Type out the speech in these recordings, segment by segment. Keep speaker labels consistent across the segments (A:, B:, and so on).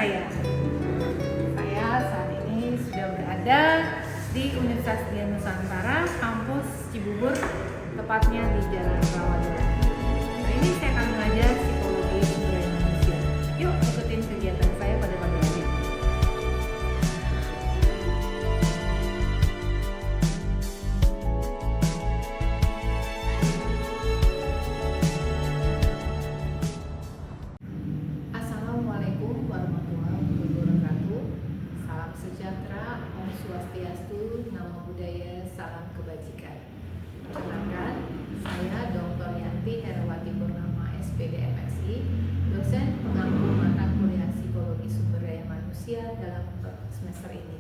A: saya. Saya saat ini sudah berada di Universitas Dian Nusantara, kampus Cibubur, tepatnya di Jalan Rawabuaya. Hari ini saya akan mengajar psikologi sumber daya manusia. Yuk ikutin kegiatan saya pada pagi hari. Assalamualaikum warahmatullahi wabarakatuh. Salam sejahtera, Om Swastiastu, Namo Buddhaya, salam kebajikan. Perkenalkan, saya Dr. Yanti Herawati Purnama, SPD MSI, dosen pengampu mata kuliah Psikologi Sumber Daya Manusia dalam semester ini.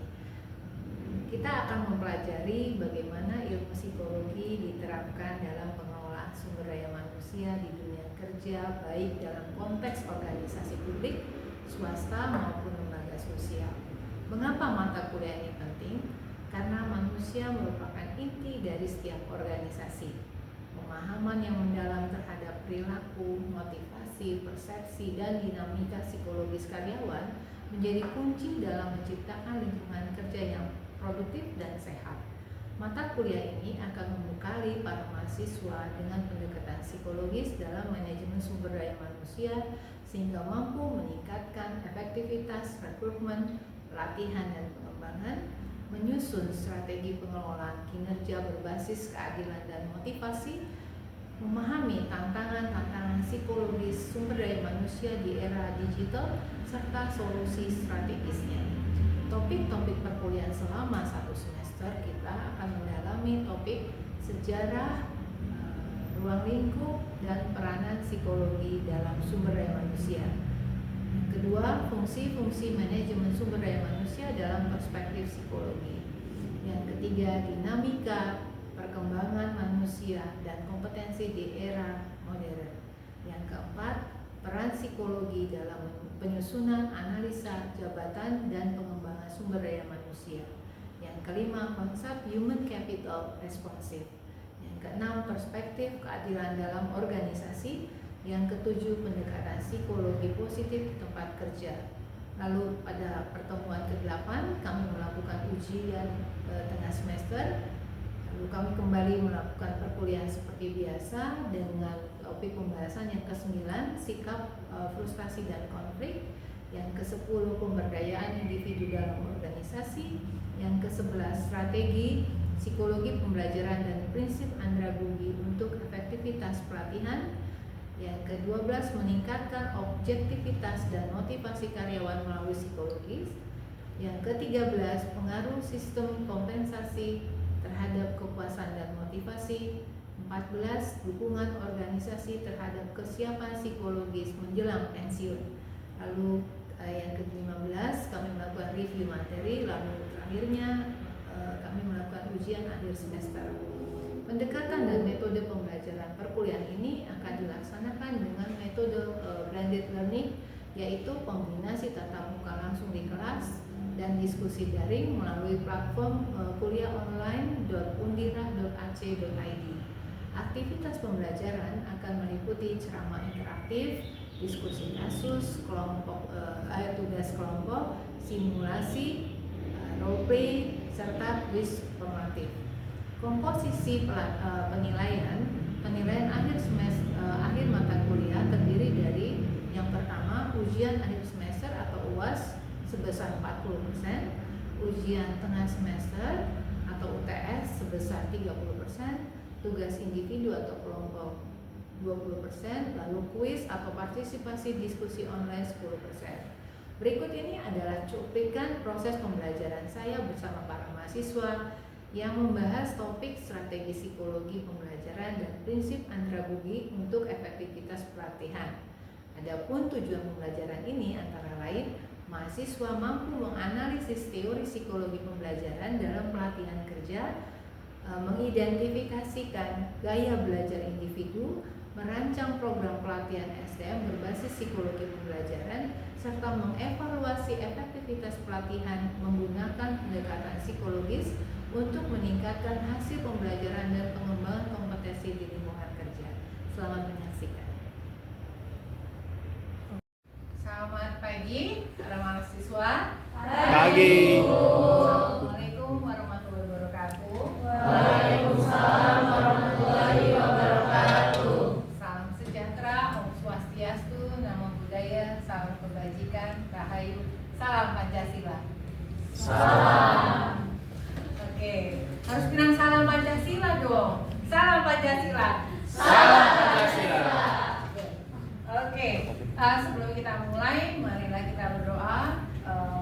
A: Kita akan mempelajari bagaimana ilmu psikologi diterapkan dalam pengelolaan sumber daya manusia di dunia kerja, baik dalam konteks organisasi publik, swasta maupun lembaga sosial. Mengapa mata kuliah ini penting? Karena manusia merupakan inti dari setiap organisasi. Pemahaman yang mendalam terhadap perilaku, motivasi, persepsi, dan dinamika psikologis karyawan menjadi kunci dalam menciptakan lingkungan kerja yang produktif dan sehat. Mata kuliah ini akan membekali para mahasiswa dengan pendekatan psikologis dalam manajemen sumber daya manusia sehingga mampu meningkatkan efektivitas rekrutmen, pelatihan, dan pengembangan, menyusun strategi pengelolaan kinerja berbasis keadilan dan motivasi, memahami tantangan-tantangan psikologis sumber daya manusia di era digital, serta solusi strategisnya. Topik-topik perkuliahan selama satu semester kita akan mendalami topik sejarah, ruang lingkup, dan peranan psikologi dalam sumber daya manusia. Yang kedua, fungsi-fungsi manajemen sumber daya manusia dalam perspektif psikologi. Yang ketiga, dinamika perkembangan manusia dan kompetensi di era modern. Yang keempat, peran psikologi dalam penyusunan analisa jabatan dan pengembangan sumber daya manusia. Yang kelima, konsep human capital responsif. Yang keenam, perspektif keadilan dalam organisasi. Yang ketujuh, pendekatan psikologi positif di tempat kerja. Lalu pada pertemuan ke-8 kami melakukan ujian tengah semester. Lalu kami kembali melakukan perkuliahan seperti biasa dengan topik pembahasan yang ke-9, sikap, frustasi, dan konflik. Yang ke-10, pemberdayaan individu dalam organisasi. Yang ke-11, strategi psikologi pembelajaran dan prinsip andragogi untuk efektivitas pelatihan. Yang ke-12, meningkatkan objektivitas dan motivasi karyawan melalui psikologis. Yang ke-13, pengaruh sistem kompensasi terhadap kepuasan dan motivasi. 14, dukungan organisasi terhadap kesiapan psikologis menjelang pensiun. Lalu yang ke-15, kami melakukan review materi. Lalu terakhirnya kami melakukan ujian akhir semester. Pendekatan dan metode pembelajaran perkuliahan ini akan dilaksanakan dengan metode blended learning, yaitu kombinasi tatap muka langsung di kelas dan diskusi daring melalui platform kuliahonline.undira.ac.id. Aktivitas pembelajaran akan meliputi ceramah interaktif, diskusi kasus, tugas kelompok, simulasi, role-play, serta quiz formatif. Komposisi penilaian akhir semester, akhir mata kuliah terdiri dari yang pertama, ujian akhir semester atau UAS sebesar 40%, ujian tengah semester atau UTS sebesar 30%, tugas individu atau kelompok 20%, lalu kuis atau partisipasi diskusi online 10%. Berikut ini adalah cuplikan proses pembelajaran saya bersama para mahasiswa yang membahas topik strategi psikologi pembelajaran dan prinsip andragogi untuk efektivitas pelatihan. Adapun tujuan pembelajaran ini antara lain, mahasiswa mampu menganalisis teori psikologi pembelajaran dalam pelatihan kerja, mengidentifikasikan gaya belajar individu, merancang program pelatihan SDM berbasis psikologi pembelajaran, serta mengevaluasi efektivitas pelatihan menggunakan pendekatan psikologis untuk meningkatkan hasil pembelajaran dan pengembangan kompetensi di lingkungan kerja. Selamat menyaksikan. Selamat pagi. pagi para mahasiswa.
B: Pagi.
A: Assalamualaikum warahmatullahi wabarakatuh.
C: Waalaikumsalam warahmatullahi wabarakatuh.
A: Salam sejahtera, Om Swastiastu, Namo Buddhaya, salam kebajikan, Rahayu, salam Pancasila.
C: Salam.
A: Oke, harus bilang salam Pancasila dong. Salam Pancasila.
B: Salam Pancasila.
A: Oke, sebelum kita mulai, marilah kita berdoa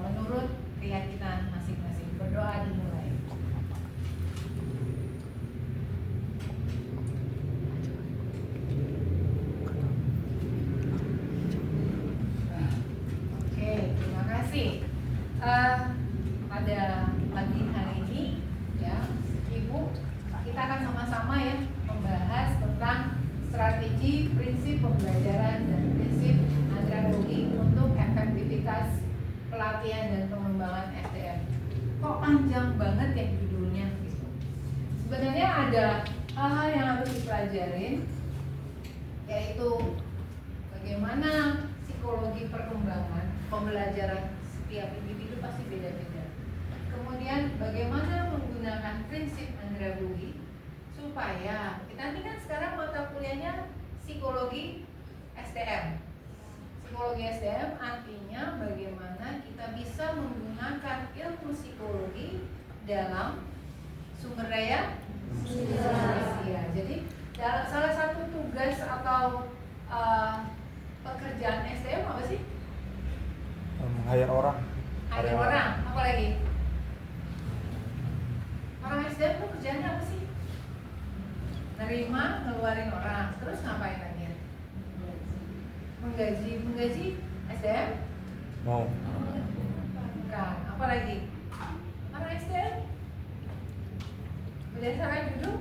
A: menurut keyakinan masing-masing. Berdoa dimulai. Oke, terima kasih. Pada pagi hari ini, ya, Ibu, kita akan sama-sama ya membahas tentang strategi, prinsip pembelajaran dan prinsip andragogi untuk efektivitas pelatihan dan pengembangan SDM. Kok panjang banget ya judulnya gitu. Sebenarnya ada hal-hal yang harus dipelajarin, yaitu bagaimana psikologi perkembangan pembelajaran setiap individu pasti beda-beda. Kemudian bagaimana menggunakan prinsip andragogi supaya kita ini kan sekarang mata kuliahnya psikologi SDM. Psikologi SDM artinya bagaimana kita bisa menggunakan ilmu psikologi dalam sumber daya manusia. Jadi salah satu tugas atau pekerjaan SDM apa sih?
B: Hire orang.
A: Hire orang. Apa lagi? Orang SDM tuh kerjanya apa sih? Nerima, ngeluarin orang. Terus ngapain lagi? Menggaji SDM?
B: Mau.
A: Bukan. Apa lagi? Orang SDM? Berdasarkan judul?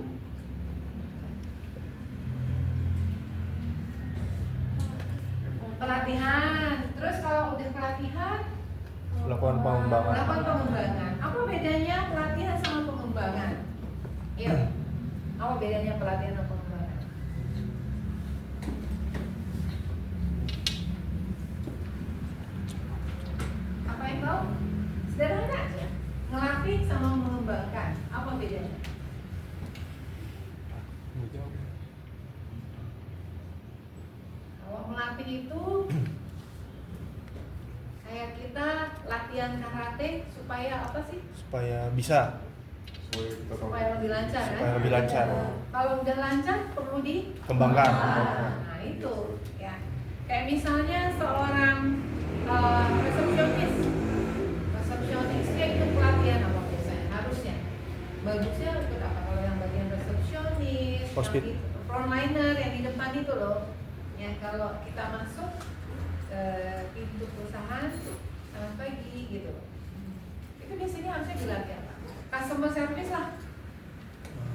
A: Pelatihan. Terus kalau udah pelatihan,
B: Melakukan pengembangan.
A: melakukan pengembangan. Apa bedanya pelatihan sama pengembangan? Iya. Apa bedanya pelatihan dan pengembangan? Apa yang tahu? Sederhana aja. Ngelatih sama mengembangkan. Apa bedanya? Kalau melatih itu kayak kita latihan karate supaya apa sih?
B: Supaya bisa.
A: Supaya lebih lancar kan?
B: Supaya lebih lancar.
A: Kalau udah lancar perlu
B: Kembangkan.
A: Nah itu ya. Kayak misalnya seorang resepsionis dia ikut pelatihan apa biasanya? Harusnya bagusnya ikut apa? Kalau yang bagian resepsionis,
B: Hospit.
A: frontliner yang di depan itu loh. Ya kalau kita masuk ke pintu perusahaan, selamat pagi gitu. Itu biasanya harusnya dilatih apa? Customer service lah.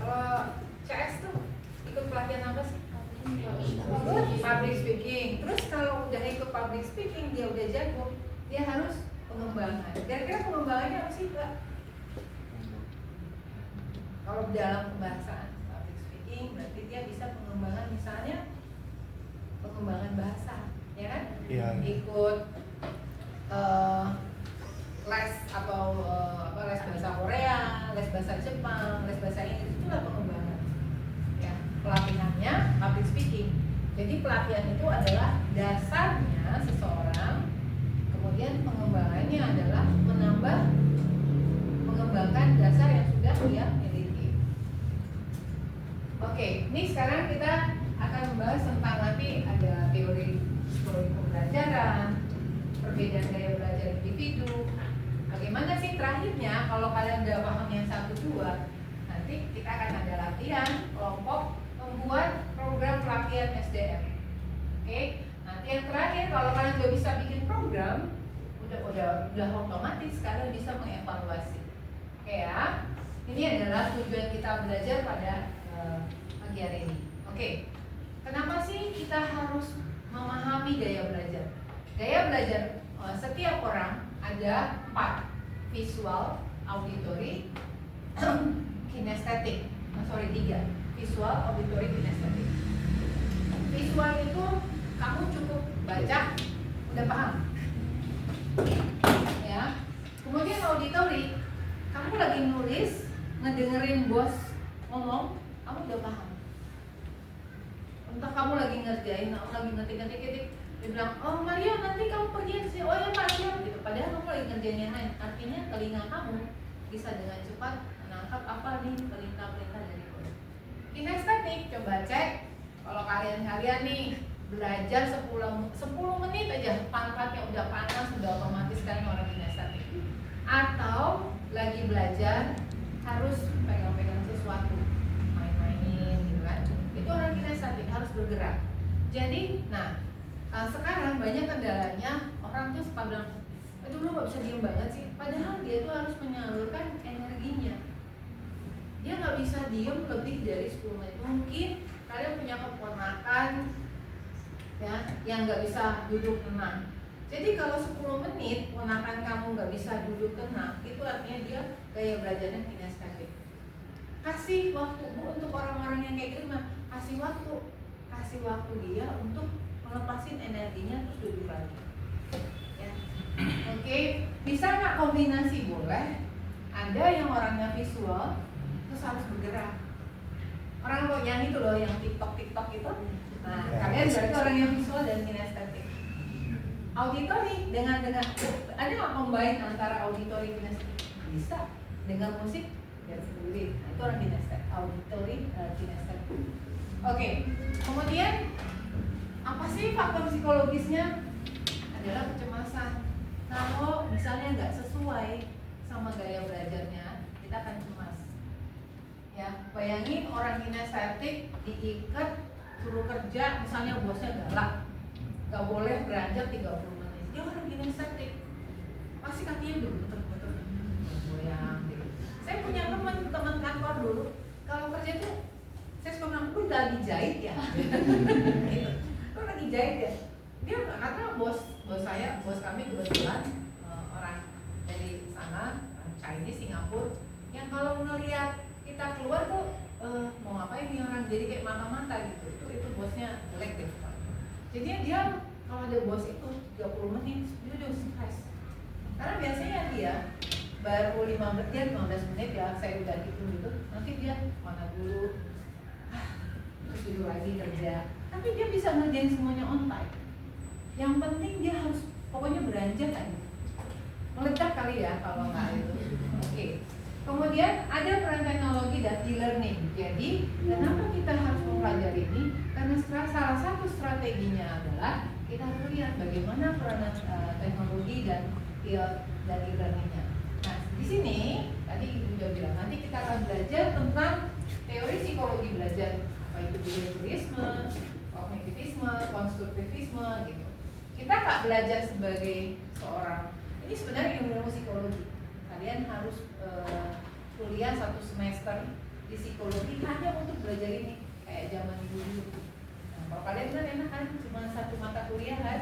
A: Kalau CS tuh ikut pelatihan apa sih? Public speaking. Terus kalau udah ikut public speaking, dia udah jago, dia harus pengembangan. Kira-kira pengembangannya apa sih, Mbak? Kalau dalam pembahasan public speaking, berarti dia bisa pengembangan, misalnya pengembangan bahasa, ya kan?
B: Iya.
A: Ikut les atau les bahasa Korea, les bahasa Jepang, les bahasa Inggris, itulah pengembangan. Ya, pelatihannya public speaking. Jadi pelatihan itu adalah dasarnya seseorang, kemudian pengembangannya adalah mengembangkan dasar yang sudah dia miliki. Oke, ini sekarang kita akan membahas tentang nanti ada teori psikologi pembelajaran, perbedaan gaya belajar individu. Bagaimana sih terakhirnya kalau kalian udah paham yang 1-2, nanti kita akan ada latihan kelompok membuat program pelatihan SDM. Oke, nanti yang terakhir kalau kalian udah bisa bikin program, udah otomatis kalian bisa mengevaluasi. Oke ya, ini adalah tujuan kita belajar pada pagi hari ini. Oke, kenapa sih kita harus memahami gaya belajar? Gaya belajar setiap orang ada 4: visual, auditory, kinestetik. 3. Visual, auditory, kinestetik. Visual itu kamu cukup baca, udah paham. auditory, kamu lagi nulis, ngedengerin bos ngomong, kamu udah paham. Entah kamu lagi ngerjain, kamu lagi ngetik, dia bilang, oh Maria nanti kamu pergi ke sini, oh ya Pak siap gitu. Padahal kamu lagi ngerjain yang lain. Artinya telinga kamu bisa dengan cepat menangkap apa nih perintah-perintah dari bos. Kinestetik, coba cek. Kalau kalian nih belajar 10 menit aja, pantatnya udah panas, udah otomatis kan orang kinestetik. Atau lagi belajar harus pegang-pegang sesuatu, main-mainin gitu kan. Itu orang kinestetik, harus bergerak. Jadi, sekarang banyak kendalanya orang tuh suka bilang, aduh lu gak bisa diem banget sih. Padahal dia tuh harus menyalurkan energinya. Dia gak bisa diem lebih dari 10 menit. Mungkin kalian punya keponakan ya, yang gak bisa duduk tenang. Jadi kalau 10 menit ponakan kamu gak bisa duduk tenang, itu artinya dia gaya belajarnya kinestetik. Kasih waktu Bu untuk orang-orang yang kayak gitu, kasih waktu dia untuk melepasin energinya terus duduk lagi. Ya. Oke, bisa nggak kombinasi? Boleh. Ada yang orangnya visual terus harus bergerak. Orang yang itu loh, yang TikTok itu. Nah, kalian berarti orang yang visual dan kinestetik. Auditory dengan ada nggak combine antara auditory kinestetik? Bisa. Dengan musik dan sendiri. Nah, itu orang kinestetik. Auditory kinestetik. Oke. Kemudian apa sih faktor psikologisnya? Adalah kecemasan. Kalau misalnya nggak sesuai sama gaya belajarnya, kita akan cemas. Ya, bayangin orang kinestetik diikat suruh kerja, misalnya bosnya galak, nggak boleh beranjak 30 menit. Dia orang kinestetik, pasti kakinya bergetar-getar, goyang gitu. Saya punya teman kantor dulu, kalau kerja tuh saya suka bilang, "Lu lagi jahit ya?" gitu. "Lu lagi jahit ya?" Dia karena bos kami kebetulan orang dari sana, Chinese, Singapura, yang kalau ngelihat kita keluar tuh mau ngapain nih orang, jadi kayak mata-mata gitu. Itu bosnya jelek deh. Jadi dia kalau ada bos itu 30 menit dia udah stres. Karena biasanya dia baru 15 menit ya, saya udah gitu, nanti dia mana dulu, terus dulu lagi kerja. Tapi dia bisa ngerjain semuanya on time. Yang penting dia harus pokoknya beranjak aja. Meledak kali ya kalau nggak itu. Oke. Kemudian ada peran teknologi dan e-learning. Jadi kenapa kita harus mempelajari ini? Karena salah satu strateginya adalah kita harus lihat bagaimana peran teknologi dan e-learningnya. Nah di sini tadi Ibu udah bilang nanti kita akan belajar tentang teori psikologi belajar, apa itu behaviorisme, kognitivisme, konstruktivisme gitu. Kita nggak belajar sebagai seorang, ini sebenarnya ilmu psikologi. Kalian harus kuliah 1 semester di psikologi hanya untuk belajar ini, kayak zaman dulu. Nah, kalau kalian kan enak kan cuma 1 mata kuliah kan.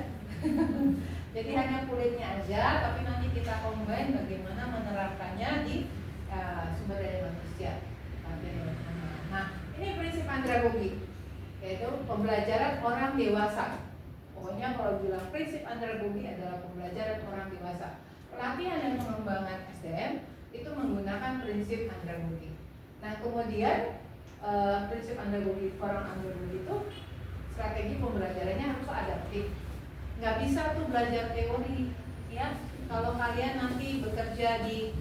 A: Jadi hanya kuliahnya aja, tapi nanti kita combine bagaimana menerapkannya di sumber daya manusia. Nah, ini prinsip andragogi, yaitu pembelajaran orang dewasa. Pokoknya kalau bilang prinsip andragogi adalah pembelajaran orang dewasa. Pelatihan dan pengembangan SDM itu menggunakan prinsip andragogi. Nah kemudian prinsip andragogi, orang andragogi itu strategi pembelajarannya harus adaptif. Nggak bisa tuh belajar teori ya. Kalau kalian nanti bekerja di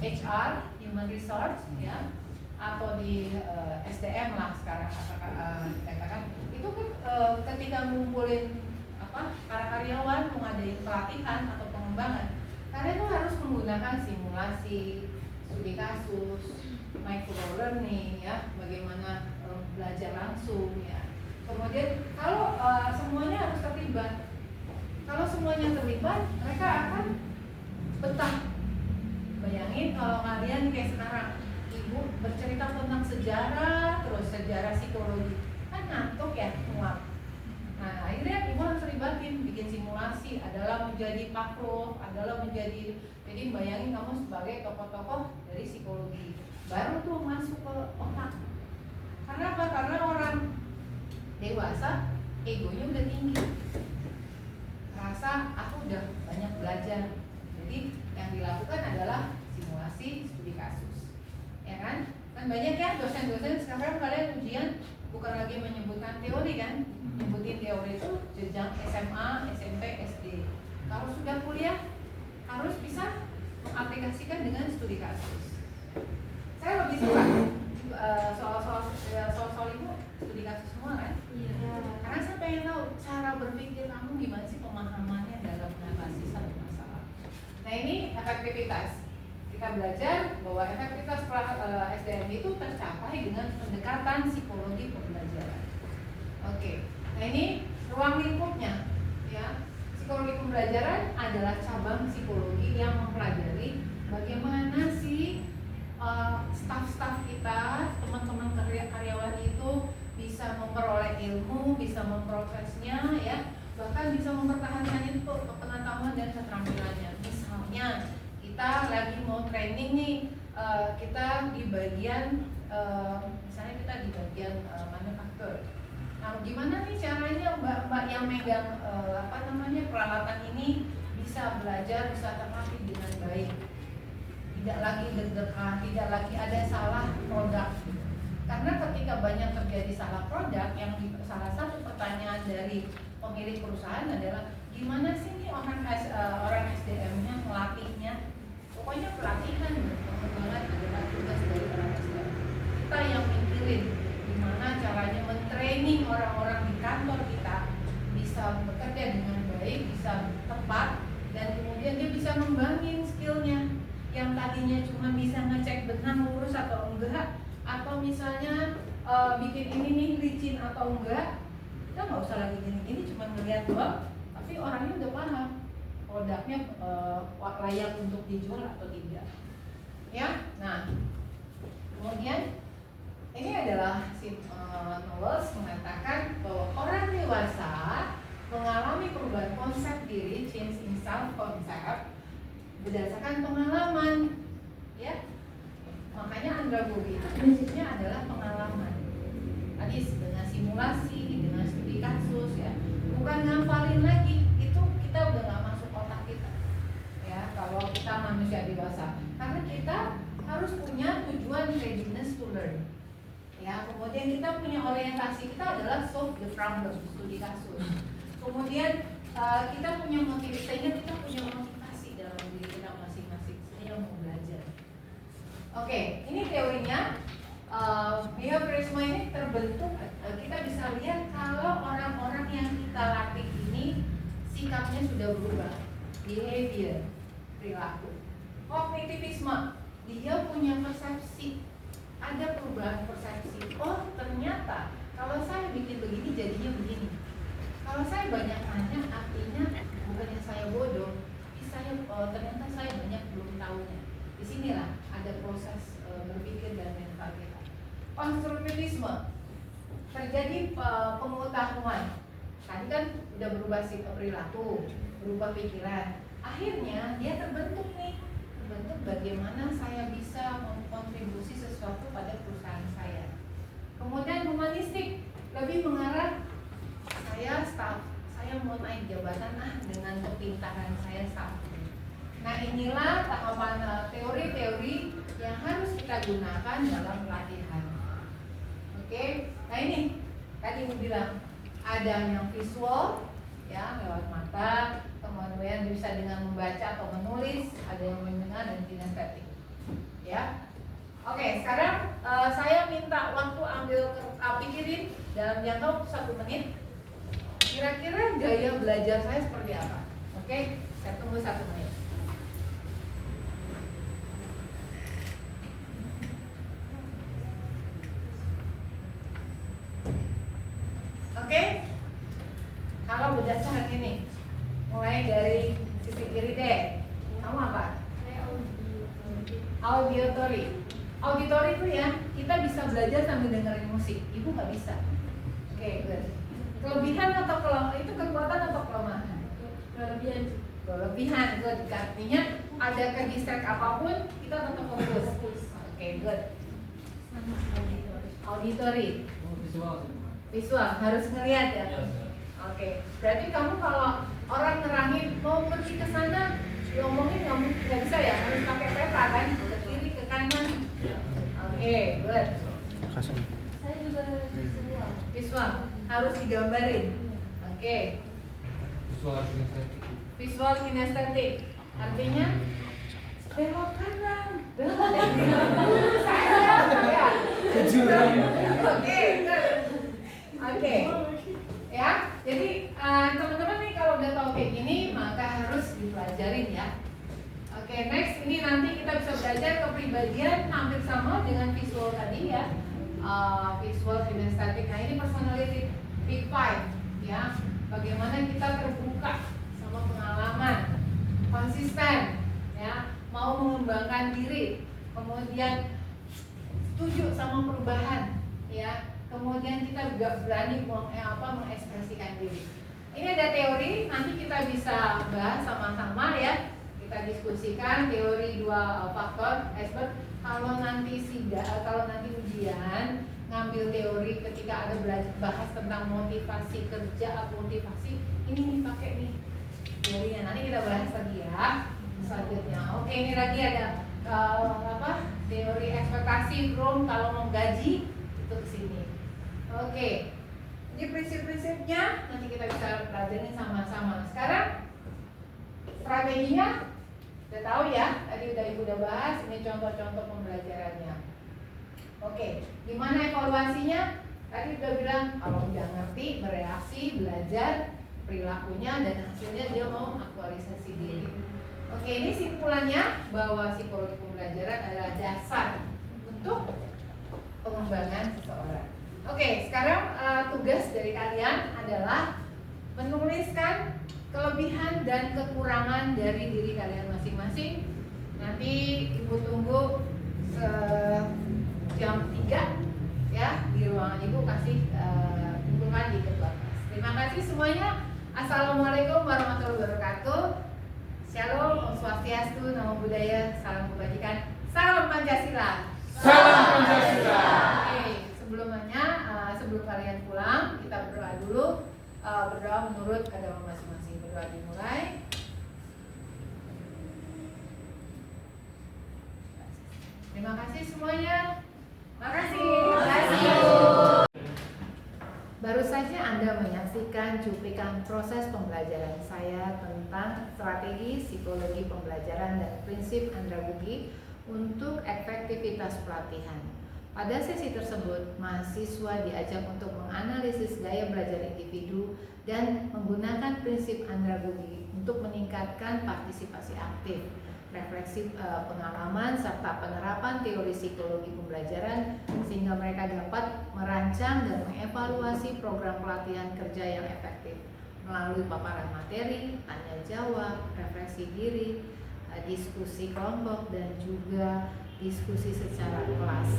A: HR, human resource ya, atau di SDM lah sekarang katakan, itu kan ketika ngumpulin para karyawan mengadain pelatihan atau pengembangan, kalian tuh harus menggunakan simulasi, studi kasus, micro learning ya, bagaimana belajar langsung ya. Kemudian kalau semuanya harus terlibat. Kalau semuanya terlibat, mereka akan betah. Bayangin kalau kalian kayak sekarang, Ibu bercerita tentang sejarah, terus sejarah psikologi, kan ngantuk ya, muak. Nah akhirnya Ibu harus terlibatin, bikin simulasi, adalah menjadi Pavlov, adalah menjadi, jadi bayangin kamu sebagai tokoh-tokoh dari psikologi, baru tuh masuk ke otak. Karena apa? Karena orang dewasa egonya udah tinggi, rasa aku udah banyak belajar, jadi yang dilakukan adalah simulasi studi kasus, ya kan? Kan banyak ya dosen-dosen sekarang kalian ujian bukan lagi menyebutkan teori kan, nyebutin teori itu jenjang SMA, SMP, SD. Kalau sudah kuliah harus bisa mengaplikasikan dengan studi kasus. Saya lebih suka soal-soal itu studi kasus semua kan?
C: Iya.
A: Karena saya pengen tahu cara berpikir kamu gimana sih, pemahamannya dalam mengatasi satu masalah. Nah ini efektivitas. Kita belajar bahwa efektivitas SDM itu tercapai dengan pendekatan psikologi pembelajaran. Oke, nah ini ruang lingkupnya, ya. Psikologi pembelajaran adalah cabang psikologi yang mempelajari bagaimana sih staf-staf kita, teman-teman karyawan itu bisa memperoleh ilmu, bisa memprosesnya, ya, bahkan bisa mempertahankan itu pengetahuan dan keterampilannya. Misalnya kita lagi mau training nih, kita di bagian misalnya kita di bagian manufaktur. Nah, gimana nih caranya mbak-mbak yang megang peralatan ini bisa belajar, bisa terlatih dengan baik, tidak lagi deg-degan, tidak lagi ada salah produk. Karena ketika banyak terjadi salah produk, yang salah satu pertanyaan dari pemilik perusahaan adalah gimana sih nih orang SDM-nya melatihnya. Pokoknya pelatihan dan pengembangan adalah tugas dari orang SDM. Kita yang mikirin gimana caranya mentraining orang-orang di kantor kita bisa bekerja dengan baik, bisa tepat, dan kemudian dia bisa ngembangin skillnya. Yang tadinya cuma bisa ngecek benang lurus atau enggak, atau misalnya bikin ini nih licin atau enggak, kita nggak usah lagi gini-gini, cuma ngeliat doang, tapi orangnya udah paham produknya layak untuk dijual atau tidak, ya. Nah, kemudian ini adalah Knowles mengatakan bahwa orang dewasa mengalami perubahan konsep diri, change in self concept, berdasarkan pengalaman, ya. Makanya andragogi itu prinsipnya adalah pengalaman. Tadi dengan simulasi, dengan studi kasus, ya, bukan ngafalin lagi. Itu kita udah nggak masuk otak kita, ya. Kalau kita manusia dewasa, karena kita harus punya tujuan readiness to learn, ya. Kemudian kita punya orientasi, kita adalah solve the problem, studi kasus. Kemudian kita punya motivasi, sehingga kita punya motivasi dalam diri kita masing-masing, saya mau belajar. Oke, ini teorinya. Behaviorisme ini terbentuk, kita bisa lihat kalau orang-orang yang kita latih ini sikapnya sudah berubah, behavior, perilaku. Kognitivisme, dia punya persepsi, ada perubahan persepsi. Oh, ternyata kalau saya bikin begini jadinya begini. Kalau saya banyak nanya, artinya bukannya saya bodoh, tapi saya ternyata saya banyak belum tahunya. Disinilah ada proses berpikir dan mental kita. Konstruktivisme, terjadi pengetahuan. Tadi kan udah berubah sikap perilaku, berubah pikiran. Akhirnya dia terbentuk nih, terbentuk bagaimana saya bisa mengkontribusi sesuatu pada perusahaan saya. Kemudian humanistik, lebih mengarah saya staff, saya mau naik jabatan dengan kepintaran saya staff. Nah, inilah tahapan teori-teori yang harus kita gunakan dalam pelatihan. Oke, nah ini tadi aku bilang ada yang visual, ya, lewat mata, kemudian bisa dengan membaca atau menulis, ada yang mendengar dan kinestetik, ya. Oke, sekarang saya minta waktu ambil pikirin dalam jangka 1 menit. Kira-kira gaya belajar saya seperti apa? Oke, saya tunggu 1 menit. Oke, kalau berdasarkan ini, mulai dari sisi kiri deh. Kamu apa? Auditory. Auditory itu ya, kita bisa belajar sambil dengerin musik. Ibu nggak bisa. Oke, good. Kelebihan atau kelemahan itu kekuatan atau kelemahan?
C: Kelebihan.
A: Kelebihan, good. Artinya ada ke-distract apapun kita tetap fokus. Oke, good. Auditory. Visual, harus ngelihat ya. Oke, berarti kamu kalau orang nerangin mau pergi ke sana, diomongin nggak bisa ya, harus pakai peta kan, ke kiri ke kanan. Oke, good.
B: Kasih.
C: Saya juga visual.
A: Visual harus digambarin. Oke. Visual kinestetik artinya belok kanan, belok saya. Oke, good. Oke. Ya, jadi teman-teman nih kalau udah tahu kayak gini maka harus dipelajarin ya. Oke, next ini nanti kita bisa belajar kepribadian hampir sama dengan visual tadi ya. Visual kinestetik. Nah ini personality big five ya. Bagaimana kita terbuka sama pengalaman, konsisten ya, mau mengembangkan diri, kemudian setuju sama perubahan ya. Kemudian kita juga berani mengekspresikan diri. Ini ada teori, nanti kita bisa bahas sama-sama ya. Kita diskusikan teori 2 faktor expert. Kalau nanti ujian ngambil teori ketika ada bahas tentang motivasi kerja atau motivasi, ini pakai nih teorinya. Nanti kita bahas lagi ya selanjutnya. Oke, ini lagi ada teori ekspektasi from kalau mau gaji itu kesini. Oke, ini prinsip-prinsipnya nanti kita bisa pelajarin sama-sama. Sekarang strateginya udah tahu ya, tadi ibu udah bahas. Ini contoh-contoh pembelajarannya. Oke, gimana evaluasinya? Tadi udah bilang kalau udah ngerti, bereaksi, belajar perilakunya dan hasilnya dia mau aktualisasi diri. Oke, ini simpulannya bahwa psikologi pembelajaran adalah dasar untuk pengembangan seseorang. Oke, sekarang tugas dari kalian adalah menuliskan kelebihan dan kekurangan dari diri kalian masing-masing. Nanti ibu tunggu jam 3 ya di ruangan ibu, kasih kumpulkan di ketua kelas. Terima kasih semuanya. Assalamualaikum warahmatullahi wabarakatuh. Shalom, Om Swastiastu, Namo Buddhaya, salam kebajikan, salam Pancasila.
D: Salam Pancasila.
A: Oke, sebelum kalian pulang kita berdoa dulu. Berdoa menurut agama masing-masing. Berdoa dimulai. Terima kasih semuanya. Makasih. Baru saja Anda menyaksikan cuplikan proses pembelajaran saya tentang strategi psikologi pembelajaran dan prinsip andragogi untuk efektivitas pelatihan. Pada sesi tersebut, mahasiswa diajak untuk menganalisis gaya belajar individu dan menggunakan prinsip andragogi untuk meningkatkan partisipasi aktif, refleksi pengalaman, serta penerapan teori psikologi pembelajaran sehingga mereka dapat merancang dan mengevaluasi program pelatihan kerja yang efektif melalui paparan materi, tanya jawab, refleksi diri, diskusi kelompok, dan juga diskusi secara kelas.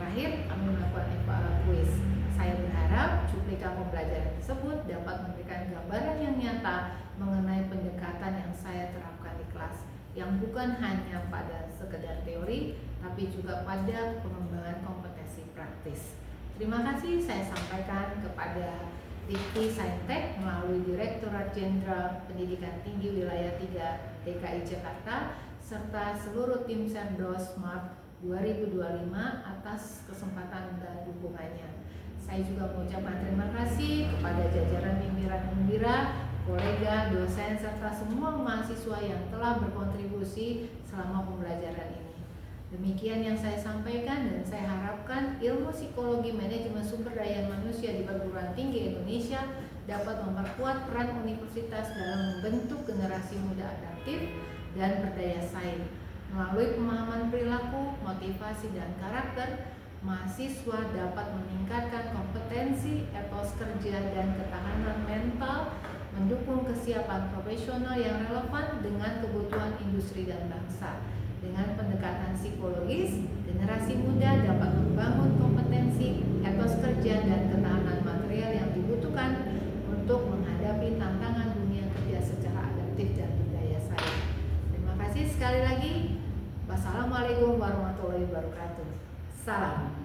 A: Terakhir, kami melakukan kuis. Saya berharap cuplikan pembelajaran tersebut dapat memberikan gambaran yang nyata mengenai pendekatan yang saya terapkan di kelas, yang bukan hanya pada sekedar teori, tapi juga pada pengembangan kompetensi praktis. Terima kasih saya sampaikan kepada Dikti Saintek melalui Direktorat Jenderal Pendidikan Tinggi Wilayah 3 DKI Jakarta serta seluruh tim Sendos Smart 2025 atas kesempatan dan dukungannya. Saya juga mengucapkan terima kasih kepada jajaran pimpinan Undira, kolega, dosen, serta semua mahasiswa yang telah berkontribusi selama pembelajaran ini. Demikian yang saya sampaikan, dan saya harapkan ilmu psikologi manajemen sumber daya manusia di perguruan tinggi Indonesia dapat memperkuat peran universitas dalam membentuk generasi muda adaptif dan berdaya saing. Melalui pemahaman perilaku, motivasi, dan karakter, mahasiswa dapat meningkatkan kompetensi, etos kerja, dan ketahanan mental, mendukung kesiapan profesional yang relevan dengan kebutuhan industri dan bangsa. Dengan pendekatan psikologis, generasi muda dapat membangun kompetensi, etos kerja, dan ketahanan material yang dibutuhkan untuk menghadapi tantangan dunia kerja secara adaptif dan berdaya saing. Terima kasih sekali lagi. Wassalamualaikum warahmatullahi wabarakatuh. Salam.